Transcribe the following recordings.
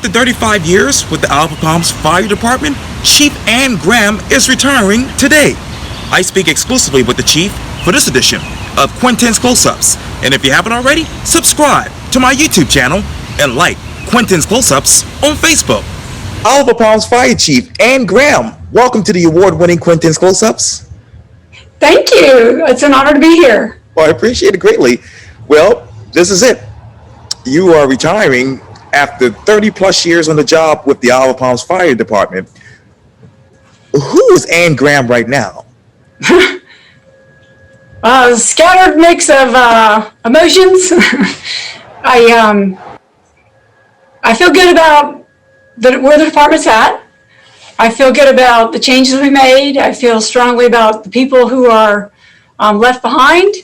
After 35 years with the Alpha Palms Fire Department, Chief Ann Graham is retiring today. I speak exclusively with the Chief for this edition of Quintin's Close-Ups. And if you haven't already, subscribe to my YouTube channel and like Quintin's Close-Ups on Facebook. Alpha Palms Fire Chief Ann Graham, welcome to the award-winning Quintin's Close-Ups. Thank you. It's an honor to be here. Well, I appreciate it greatly. Well, this is it. You are retiring after 30 plus years on the job with the Alpha Palms Fire Department. Who is Ann Graham right now? Scattered mix of emotions. I feel good about where the department's at. I feel good about the changes we made. I feel strongly about the people who are left behind.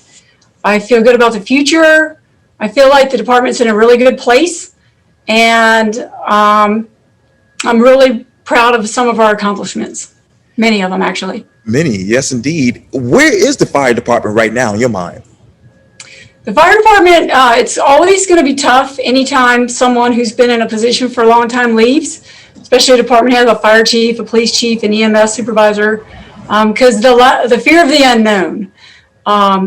I feel good about the future. I feel like the department's in a really good place. And I'm really proud of some of our accomplishments. Many of them, actually. Many, yes, indeed. Where is the fire department right now in your mind? The fire department, it's always going to be tough anytime someone who's been in a position for a long time leaves, especially a department head, a fire chief, a police chief, an EMS supervisor, because the fear of the unknown.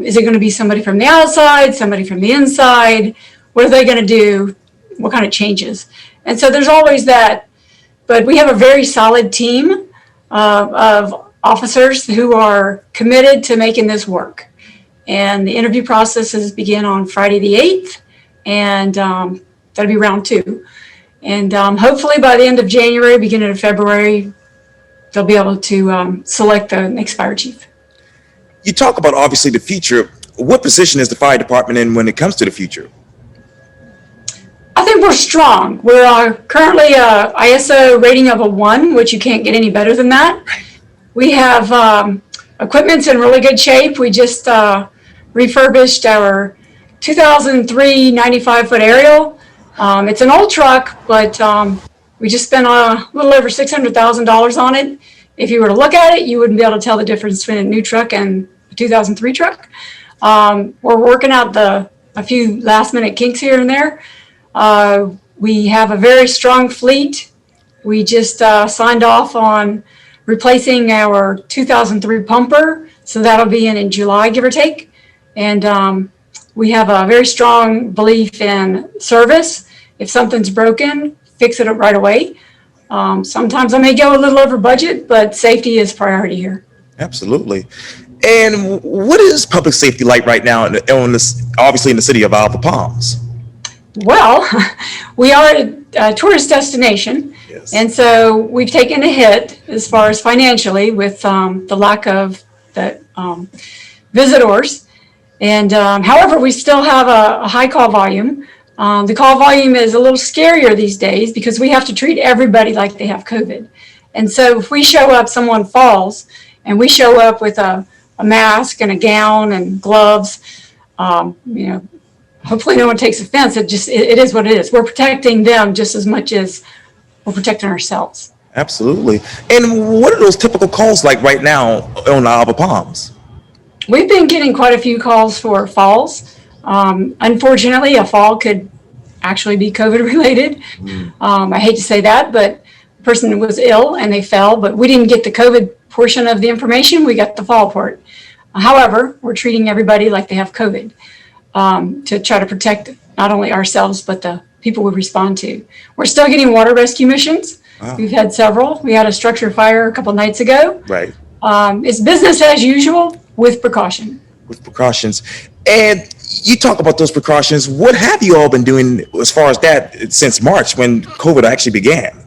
Is it going to be somebody from the outside, somebody from the inside? What are they going to do? What kind of changes? And so there's always that. But we have a very solid team of officers who are committed to making this work. And the interview processes begin on Friday the 8th, and that'll be round 2. And hopefully by the end of January, beginning of February, they'll be able to select the next fire chief. You talk about obviously the future. What position is the fire department in when it comes to the future? I think we're strong. We're currently a ISO rating of a 1, which you can't get any better than that. We have equipment's in really good shape. We just refurbished our 2003 95-foot aerial. It's an old truck, but we just spent a little over $600,000 on it. If you were to look at it, you wouldn't be able to tell the difference between a new truck and a 2003 truck. We're working out a few last-minute kinks here and there. We have a very strong fleet. We just signed off on replacing our 2003 pumper, so that'll be in July, give or take. And we have a very strong belief in service. If something's broken, fix it right away. Sometimes I may go a little over budget, but safety is priority here. Absolutely. And what is public safety like right now obviously in the city of Alpha Palms? Well, we are a tourist destination, yes. And so we've taken a hit as far as financially with the lack of the visitors. And however, we still have a high call volume. The call volume is a little scarier these days because we have to treat everybody like they have COVID. And so if we show up, someone falls, and we show up with a mask and a gown and gloves, hopefully no one takes offense. It is what it is. We're protecting them just as much as we're protecting ourselves. Absolutely. And what are those typical calls like right now on the Alpha Palms? We've been getting quite a few calls for falls. Unfortunately, a fall could actually be COVID related. I hate to say that, but the person was ill and they fell, but we didn't get the COVID portion of the information. We got the fall part. However, we're treating everybody like they have COVID. To try to protect not only ourselves, but the people we respond to. We're still getting water rescue missions. Wow. We've had several. We had a structure fire a couple nights ago. Right. It's business as usual with precaution. With precautions. And you talk about those precautions. What have you all been doing as far as that since March when COVID actually began?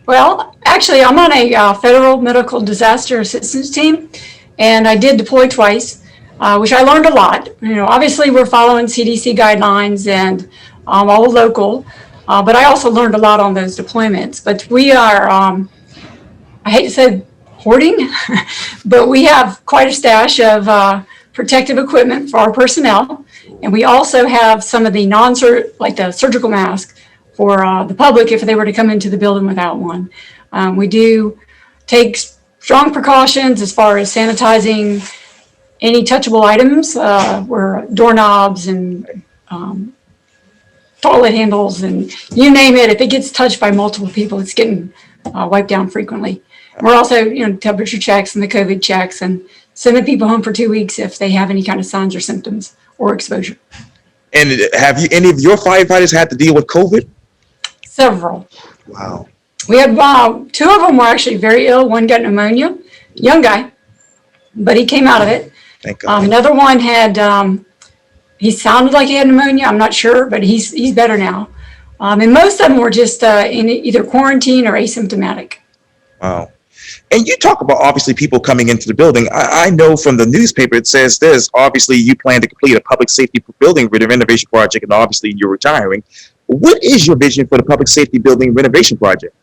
Well, actually, I'm on a federal medical disaster assistance team, and I did deploy twice. Which I learned a lot. Obviously we're following CDC guidelines and all local, but I also learned a lot on those deployments. But we are, I hate to say hoarding, but we have quite a stash of protective equipment for our personnel. And we also have some of the like the surgical mask for the public if they were to come into the building without one. We do take strong precautions as far as sanitizing any touchable items, where doorknobs and toilet handles and you name it. If it gets touched by multiple people, it's getting wiped down frequently. We're also, temperature checks and the COVID checks and sending people home for 2 weeks if they have any kind of signs or symptoms or exposure. And have any of your firefighters had to deal with COVID? Several. Wow. We had 2 of them were actually very ill. One got pneumonia, young guy, but he came out of it. Thank God. Another one had, he sounded like he had pneumonia. I'm not sure, but he's better now. And most of them were just in either quarantine or asymptomatic. Wow. And you talk about obviously people coming into the building. I know from the newspaper it says this. Obviously, you plan to complete a public safety building renovation project, and obviously you're retiring. What is your vision for the public safety building renovation project?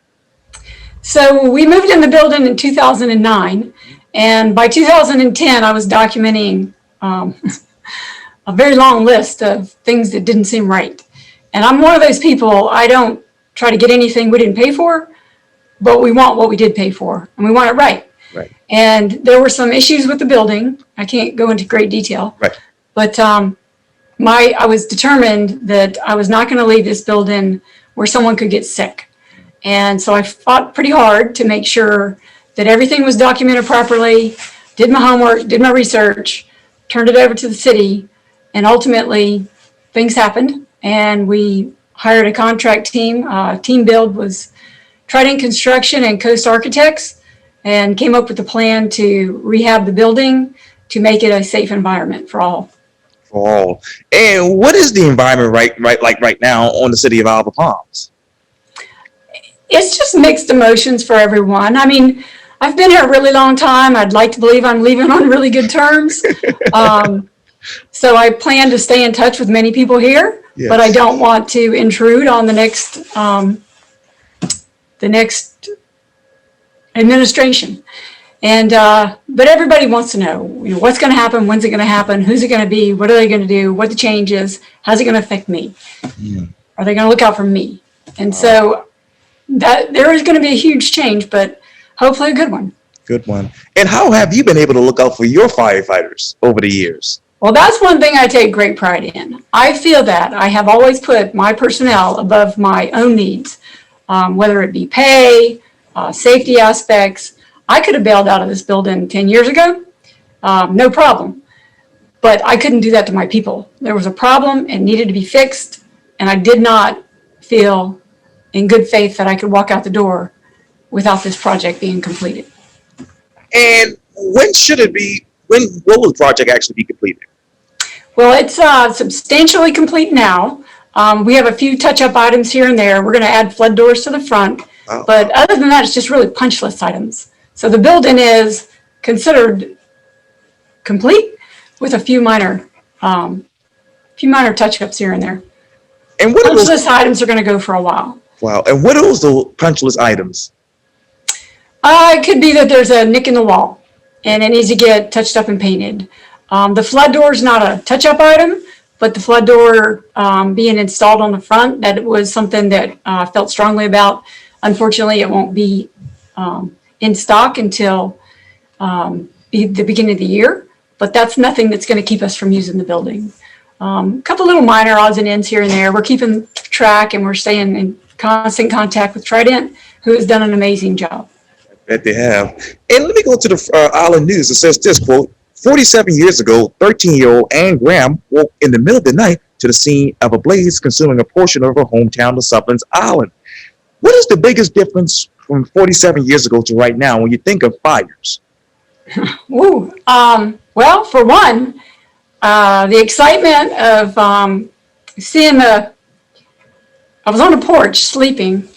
So we moved in the building in 2009, and by 2010, I was documenting a very long list of things that didn't seem right. And I'm one of those people, I don't try to get anything we didn't pay for, but we want what we did pay for, and we want it right. Right. And there were some issues with the building. I can't go into great detail. Right. But I was determined that I was not going to leave this building where someone could get sick. And so I fought pretty hard to make sure that everything was documented properly, did my homework, did my research, turned it over to the city, and ultimately things happened. And we hired a contract team. Team build was Trident Construction and Coast Architects, and came up with a plan to rehab the building to make it a safe environment for all. For all. And what is the environment right now on the city of Isle of Palms? It's just mixed emotions for everyone. I mean, I've been here a really long time. I'd like to believe I'm leaving on really good terms. So I plan to stay in touch with many people here, yes, but I don't want to intrude on the next administration. And but everybody wants to know, what's going to happen, when's it going to happen, who's it going to be, what are they going to do, what the change is, how's it going to affect me? Are they going to look out for me? And so that there is going to be a huge change, but hopefully a good one. Good one. And how have you been able to look out for your firefighters over the years? Well, that's one thing I take great pride in. I feel that I have always put my personnel above my own needs, whether it be pay, safety aspects. I could have bailed out of this building 10 years ago, no problem. But I couldn't do that to my people. There was a problem and needed to be fixed, and I did not feel in good faith that I could walk out the door without this project being completed. And when should it be, will the project actually be completed? Well, it's substantially complete now. We have a few touch-up items here and there. We're going to add flood doors to the front. Wow. But other than that, it's just really punch list items. So the building is considered complete with a few minor touch-ups here and there. And what punch list items are going to go for a while. Wow. And what are those punch list items? It could be that there's a nick in the wall and it needs to get touched up and painted. The flood door is not a touch-up item, but the flood door being installed on the front, that was something that I felt strongly about. Unfortunately, it won't be in stock until the beginning of the year, but that's nothing that's going to keep us from using the building. A couple little minor odds and ends here and there. We're keeping track and we're staying in constant contact with Trident, who has done an amazing job. I bet they have. And let me go to the Island News. It says this, quote, 47 years ago, 13-year-old Ann Graham woke in the middle of the night to the scene of a blaze consuming a portion of her hometown of Sutherland's Island. What is the biggest difference from 47 years ago to right now when you think of fires? Ooh, well, for one, the excitement of seeing I was on the porch sleeping,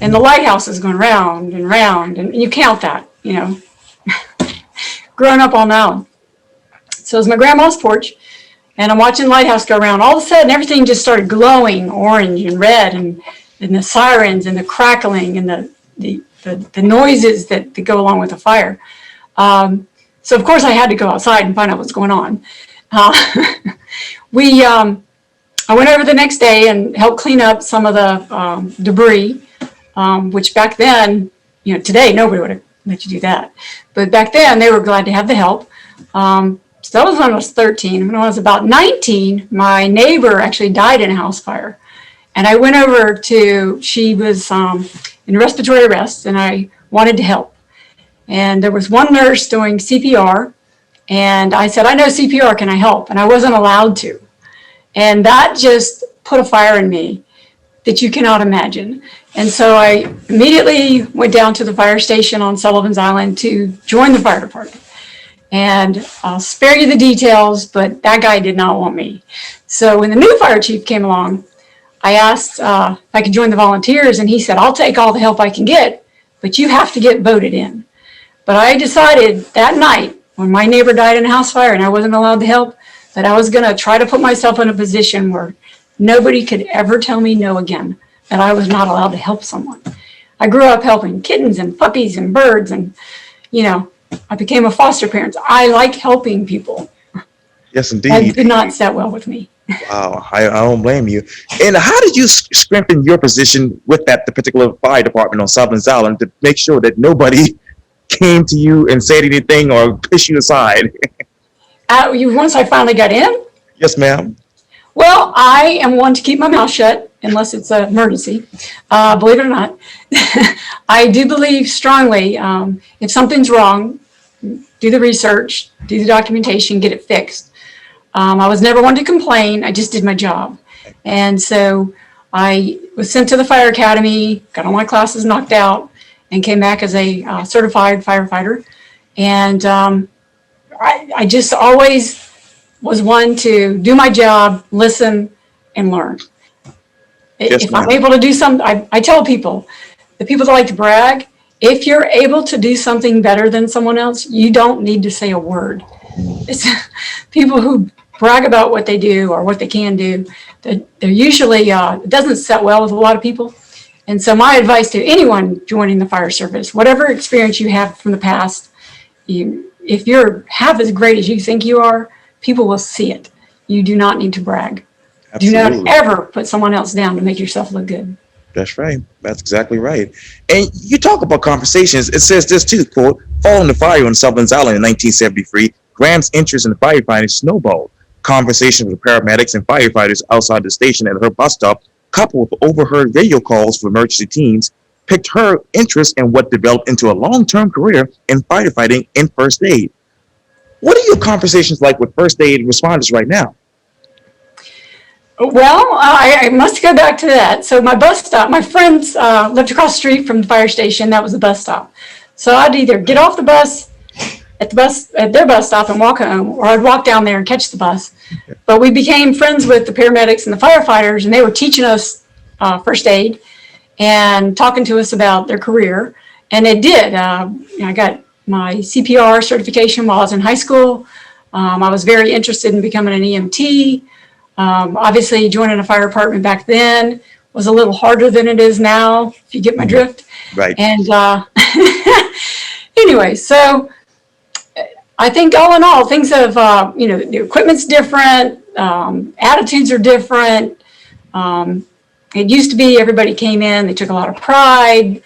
and the lighthouse is going round and round, and you count that, growing up on the island. So it was my grandma's porch, and I'm watching the lighthouse go around. All of a sudden, everything just started glowing orange and red, and the sirens and the crackling and the noises that go along with the fire. So of course I had to go outside and find out what's going on. I went over the next day and helped clean up some of the debris, which back then, today nobody would have let you do that. But back then they were glad to have the help. So that was when I was 13. When I was about 19, my neighbor actually died in a house fire. And I went over she was in respiratory arrest, and I wanted to help. And there was one nurse doing CPR, and I said, I know CPR, can I help? And I wasn't allowed to. And that just put a fire in me that you cannot imagine. And so I immediately went down to the fire station on Sullivan's Island to join the fire department. And I'll spare you the details, but that guy did not want me. So when the new fire chief came along, I asked if I could join the volunteers, and he said, I'll take all the help I can get, but you have to get voted in. But I decided that night, when my neighbor died in a house fire and I wasn't allowed to help, that I was going to try to put myself in a position where nobody could ever tell me no again, that I was not allowed to help someone. I grew up helping kittens and puppies and birds, and, I became a foster parent. I like helping people. Yes, indeed. That did not set well with me. Wow, I don't blame you. And how did you strengthen your position with the particular fire department on Sullivan's Island to make sure that nobody came to you and said anything or pushed you aside? Once I finally got in? Yes, ma'am. Well, I am one to keep my mouth shut unless it's an emergency. Believe it or not, I do believe strongly if something's wrong, do the research, do the documentation, get it fixed. I was never one to complain. I just did my job. And so I was sent to the fire academy, got all my classes knocked out, and came back as a certified firefighter. And I just always was one to do my job, listen, and learn. Yes, if ma'am. I'm able to do something, I tell people, the people that like to brag, if you're able to do something better than someone else, you don't need to say a word. It's people who brag about what they do or what they can do, they're usually, it doesn't set well with a lot of people. And so my advice to anyone joining the fire service, whatever experience you have from the past, if you're half as great as you think you are, people will see it. You do not need to brag. Absolutely. Do not ever put someone else down to make yourself look good. That's right. That's exactly right. And you talk about conversations. It says this too, quote, following the fire on Sullivan's Island in 1973, Graham's interest in the firefighting snowballed. Conversations with paramedics and firefighters outside the station at her bus stop, coupled with overheard radio calls for emergency teams, piqued her interest in what developed into a long-term career in firefighting and first aid. What are your conversations like with first aid responders right now? Well, I must go back to that. So my bus stop, my friends lived across the street from the fire station. That was the bus stop. So I'd either get off the bus at their bus stop and walk home, or I'd walk down there and catch the bus. But we became friends with the paramedics and the firefighters, and they were teaching us first aid and talking to us about their career. And they did. I got my CPR certification while I was in high school. I was very interested in becoming an EMT. Obviously, joining a fire department back then was a little harder than it is now, if you get my drift. Right. And anyway, so I think all in all, things have, the equipment's different, attitudes are different. It used to be everybody came in, they took a lot of pride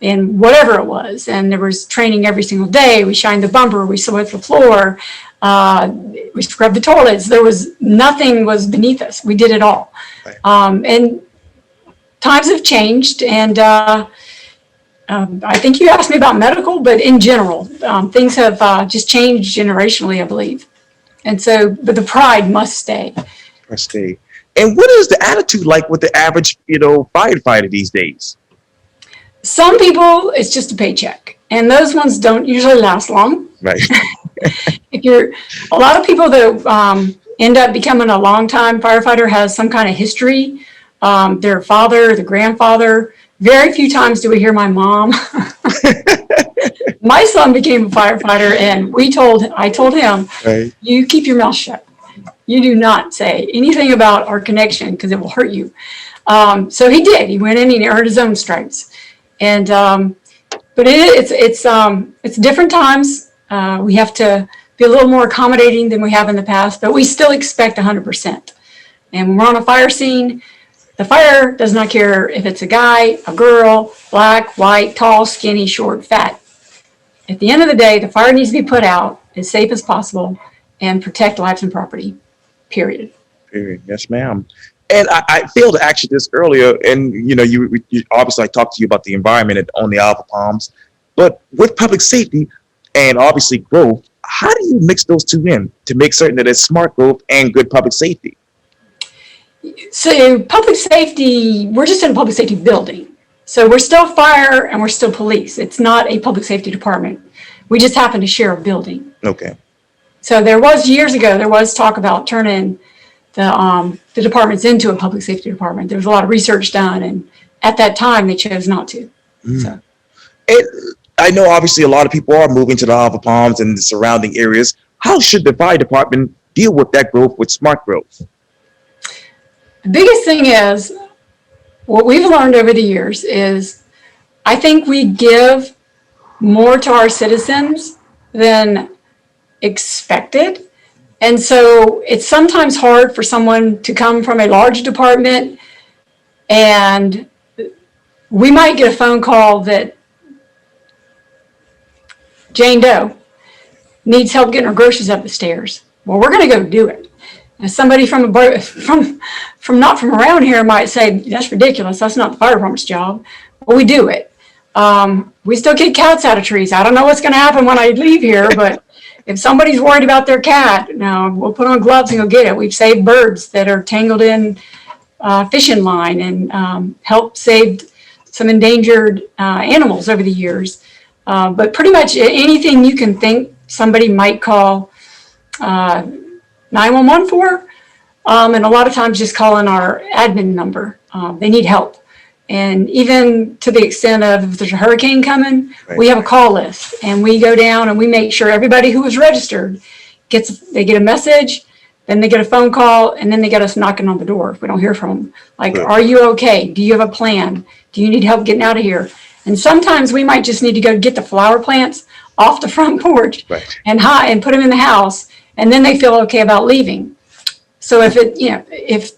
in whatever it was, and there was training every single day. We shined the bumper, we swept the floor, we scrubbed the toilets. Nothing was beneath us. We did it all. Right. And times have changed, and I think you asked me about medical, but in general, things have just changed generationally, I believe. And so, but the pride must stay. Must stay. And what is the attitude like with the average, firefighter these days? Some people, it's just a paycheck, and those ones don't usually last long. Right. A lot of people that end up becoming a longtime firefighter has some kind of history. Their father, the grandfather. Very few times do we hear my mom. My son became a firefighter, and I told him, Right. You keep your mouth shut. You do not say anything about our connection because it will hurt you. So he did. He went in and he earned his own stripes. And but it's different times. We have to be a little more accommodating than we have in the past, but we still expect 100%. And when we're on a fire scene, the fire does not care if it's a guy, a girl, black, white, tall, skinny, short, fat. At the end of the day, the fire needs to be put out as safe as possible and protect lives and property, period. Period. Yes, ma'am. And I failed to ask you this earlier, and you obviously I talked to you about the environment on the Alpha Palms, but with public safety and obviously growth, how do you mix those two in to make certain that it's smart growth and good public safety? So public safety, we're just in a public safety building. So we're still fire and we're still police. It's not a public safety department. We just happen to share a building. Okay. So there was years ago, there was talk about turning the departments into a public safety department. There was a lot of research done, and at that time they chose not to. So. I know obviously a lot of people are moving to the Alpha Palms and the surrounding areas. How should the fire department deal with that growth with smart growth? The biggest thing is, what we've learned over the years is, I think we give more to our citizens than expected. And so it's sometimes hard for someone to come from a large department, and we might get a phone call that Jane Doe needs help getting her groceries up the stairs. Well, we're going to go do it. And somebody from not from around here might say, that's ridiculous. That's not the fire department's job. But we do it. We still kick cats out of trees. I don't know what's going to happen when I leave here, but if somebody's worried about their cat, no, we'll put on gloves and go get it. We've saved birds that are tangled in fishing line, and helped save some endangered animals over the years. But pretty much anything you can think somebody might call 911 for, and a lot of times just calling our admin number. They need help. And even to the extent of if there's a hurricane coming, right, we have a call list, and we go down and we make sure everybody who is registered they get a message, then they get a phone call, and then they get us knocking on the door if we don't hear from them. Like, right, are you okay? Do you have a plan? Do you need help getting out of here? And sometimes we might just need to go get the flower plants off the front porch, right, and put them in the house, and then they feel okay about leaving. So if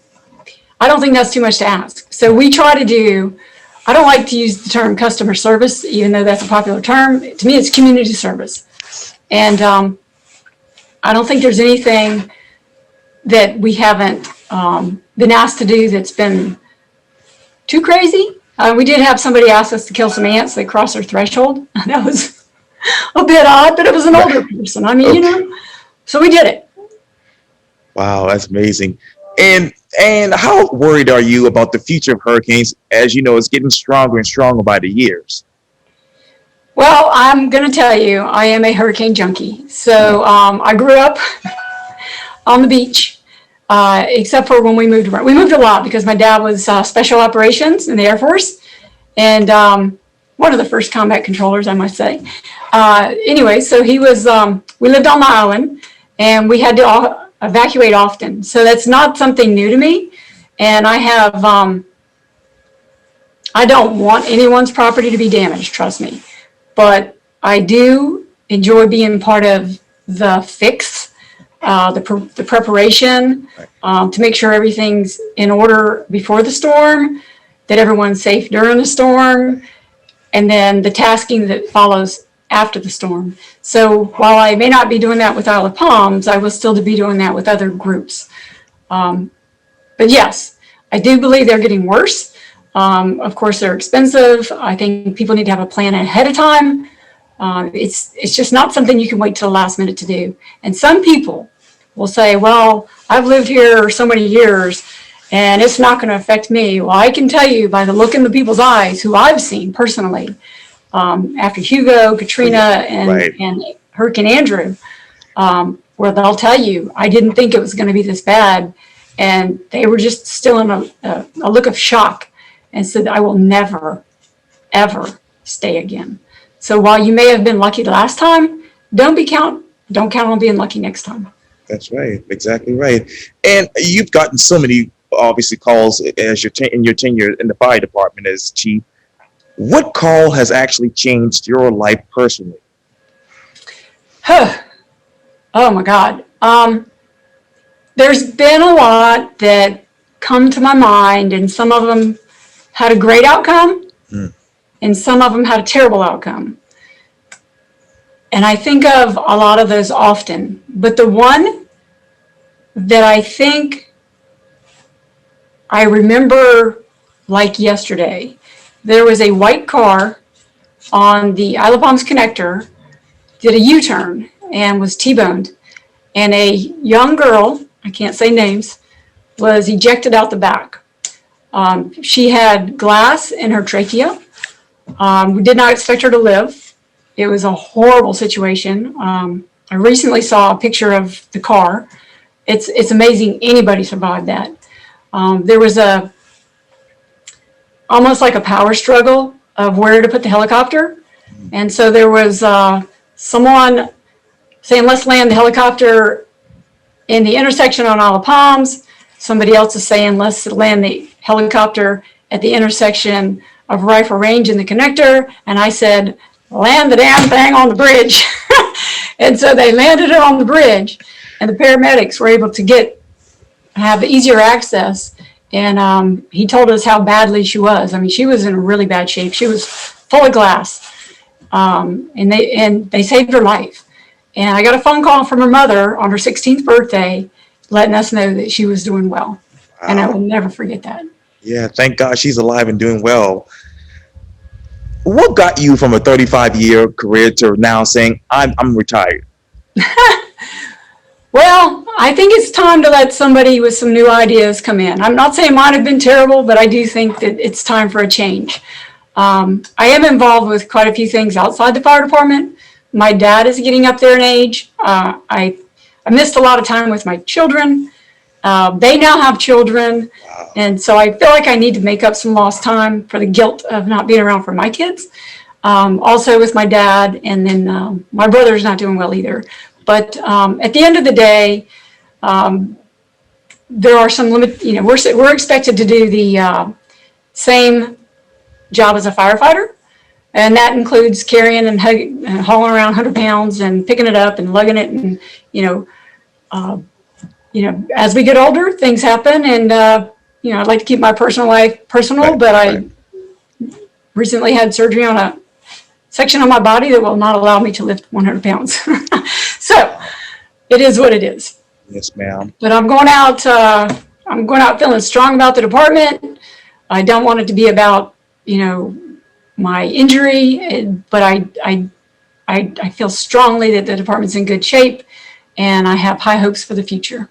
I don't think that's too much to ask. So we try to do, I don't like to use the term customer service, even though that's a popular term. To me, it's community service. And I don't think there's anything that we haven't been asked to do that's been too crazy. We did have somebody ask us to kill some ants that crossed our threshold. That was a bit odd, but it was an older person. I mean, okay, so we did it. Wow, that's amazing. And how worried are you about the future of hurricanes? As you know, it's getting stronger and stronger by the years. Well, I'm going to tell you, I am a hurricane junkie. So I grew up on the beach, except for when we moved around. We moved a lot because my dad was special operations in the Air Force, and one of the first combat controllers, I must say. Anyway, so he was, we lived on the island, and we had to evacuate often. So that's not something new to me. And I have, I don't want anyone's property to be damaged, trust me. But I do enjoy being part of the fix, the preparation, to make sure everything's in order before the storm, that everyone's safe during the storm, and then the tasking that follows after the storm. So while I may not be doing that with Isle of Palms, I will still be doing that with other groups. But yes, I do believe they're getting worse. Of course, they're expensive. I think people need to have a plan ahead of time. It's just not something you can wait till the last minute to do. And some people will say, well, I've lived here so many years and it's not going to affect me. Well, I can tell you by the look in the people's eyes who I've seen personally, after Hugo, Katrina, and Hurricane Andrew, where they'll tell you, I didn't think it was going to be this bad. And they were just still in a look of shock and said, I will never, ever stay again. So while you may have been lucky the last time, don't count on being lucky next time. That's right. Exactly right. And you've gotten so many, obviously, calls as in your tenure in the fire department as chief. What call has actually changed your life personally? Oh my God. There's been a lot that come to my mind, and some of them had a great outcome, and some of them had a terrible outcome. And I think of a lot of those often. But the one that I think I remember like yesterday, there was a white car on the Isle of Palms connector, did a U-turn and was T-boned. And a young girl, I can't say names, was ejected out the back. She had glass in her trachea. We did not expect her to live. It was a horrible situation. I recently saw a picture of the car. It's amazing anybody survived that. There was almost like a power struggle of where to put the helicopter. And so there was someone saying, let's land the helicopter in the intersection on Isle of Palms. Somebody else is saying, let's land the helicopter at the intersection of Rifle Range and the connector. And I said, land the damn thing on the bridge. And so they landed it on the bridge, and the paramedics were able to have easier access. And he told us how badly she was. I mean, she was in really bad shape. She was full of glass, and they saved her life. And I got a phone call from her mother on her 16th birthday, letting us know that she was doing well. Wow. And I will never forget that. Yeah, thank God she's alive and doing well. What got you from a 35-year career to now saying, I'm retired? Well, I think it's time to let somebody with some new ideas come in. I'm not saying mine have been terrible, but I do think that it's time for a change. I am involved with quite a few things outside the fire department. My dad is getting up there in age. I missed a lot of time with my children. They now have children. Wow. And so I feel like I need to make up some lost time for the guilt of not being around for my kids. Also with my dad, and then my brother's not doing well either. But at the end of the day, there are some limit. You know, we're expected to do the same job as a firefighter, and that includes carrying and hauling around 100 pounds and picking it up and lugging it, and as we get older, things happen, and I'd like to keep my personal life personal, right, but I recently had surgery on a section of my body that will not allow me to lift 100 pounds. So it is what it is. Yes, ma'am. But I'm going out feeling strong about the department. I don't want it to be about, my injury, but I feel strongly that the department's in good shape, and I have high hopes for the future.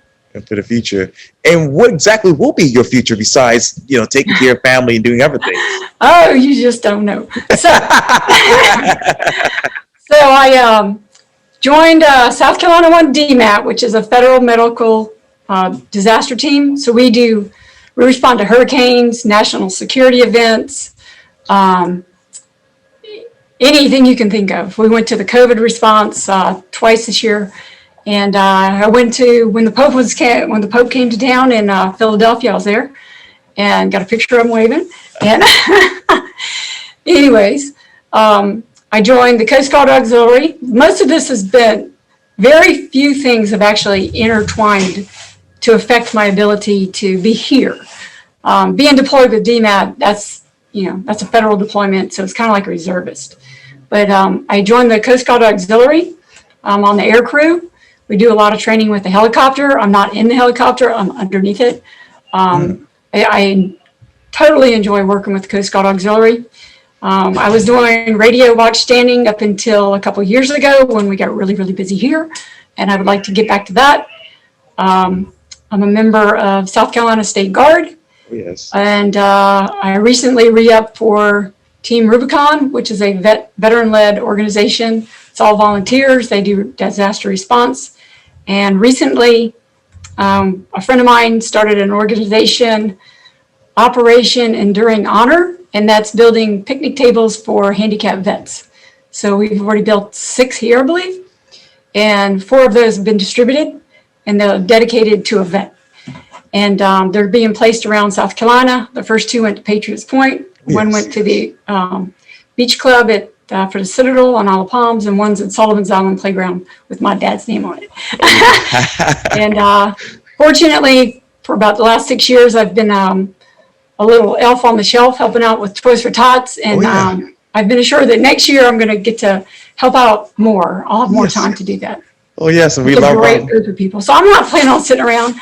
For the future. And what exactly will be your future besides, taking care of family and doing everything? Oh, you just don't know. So, I joined South Carolina 1 DMAT, which is a federal medical disaster team. So we respond to hurricanes, national security events, anything you can think of. We went to the COVID response twice this year. And I went to when the Pope came to town in Philadelphia. I was there and got a picture of him waving. And anyways, I joined the Coast Guard Auxiliary. Most of this has been, very few things have actually intertwined to affect my ability to be here. Being deployed with DMAT, that's a federal deployment, so it's kind of like a reservist. But I joined the Coast Guard Auxiliary. I'm on the air crew. We do a lot of training with the helicopter. I'm not in the helicopter, I'm underneath it. I totally enjoy working with the Coast Guard Auxiliary. I was doing radio watch standing up until a couple of years ago when we got really, really busy here, and I would like to get back to that. I'm a member of South Carolina State Guard. Yes. And I recently re-upped for Team Rubicon, which is a veteran-led organization. It's all volunteers. They do disaster response. And recently, a friend of mine started an organization, Operation Enduring Honor, and that's building picnic tables for handicapped vets. So we've already built 6 here, I believe, and 4 of those have been distributed, and they're dedicated to a vet. And they're being placed around South Carolina. The first 2 went to Patriots Point. Yes. One went to the beach club for the Citadel on Isle of Palms, and one's at Sullivan's Island Playground with my dad's name on it. And fortunately, for about the last 6 years, I've been a little elf on the shelf helping out with Toys for Tots. And I've been assured that next year I'm going to get to help out more. I'll have more time to do that. Oh, yes. And we love a great group of people. So I'm not planning on sitting around.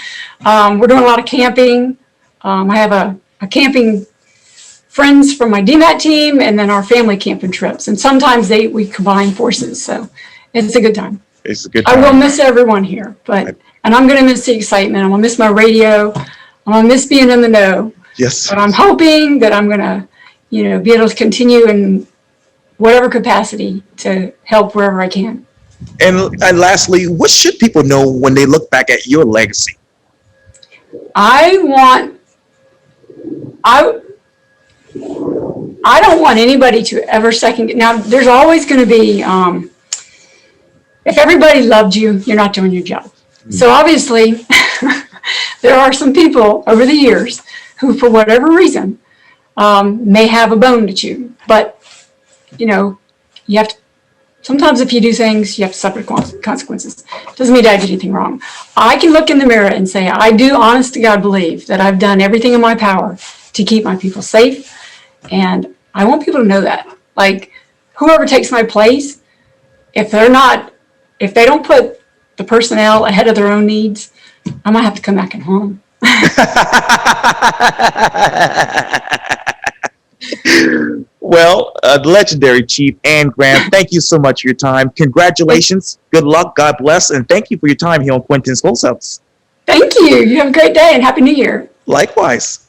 We're doing a lot of camping. I have a camping friends from my DMAT team, and then our family camping trips. And sometimes we combine forces, so it's a good time. It's a good I time. will miss everyone here, and I'm going to miss the excitement. I'm going to miss my radio. I'm going to miss being in the know. Yes. But I'm hoping that I'm going to, be able to continue in whatever capacity to help wherever I can. And lastly, what should people know when they look back at your legacy? I don't want anybody to ever second. Now, there's always going to be, if everybody loved you, you're not doing your job. So obviously, there are some people over the years who, for whatever reason, may have a bone to chew. But, you have to, sometimes if you do things, you have to suffer consequences. Doesn't mean I did anything wrong. I can look in the mirror and say, I do honest to God believe that I've done everything in my power to keep my people safe. And I want people to know that. Like, whoever takes my place, if they don't put the personnel ahead of their own needs, I might have to come back and home. Well, legendary Chief Ann Graham, thank you so much for your time. Congratulations. Good luck. God bless. And thank you for your time here on Quintin's Close-Ups. Thank you. You have a great day and Happy New Year. Likewise.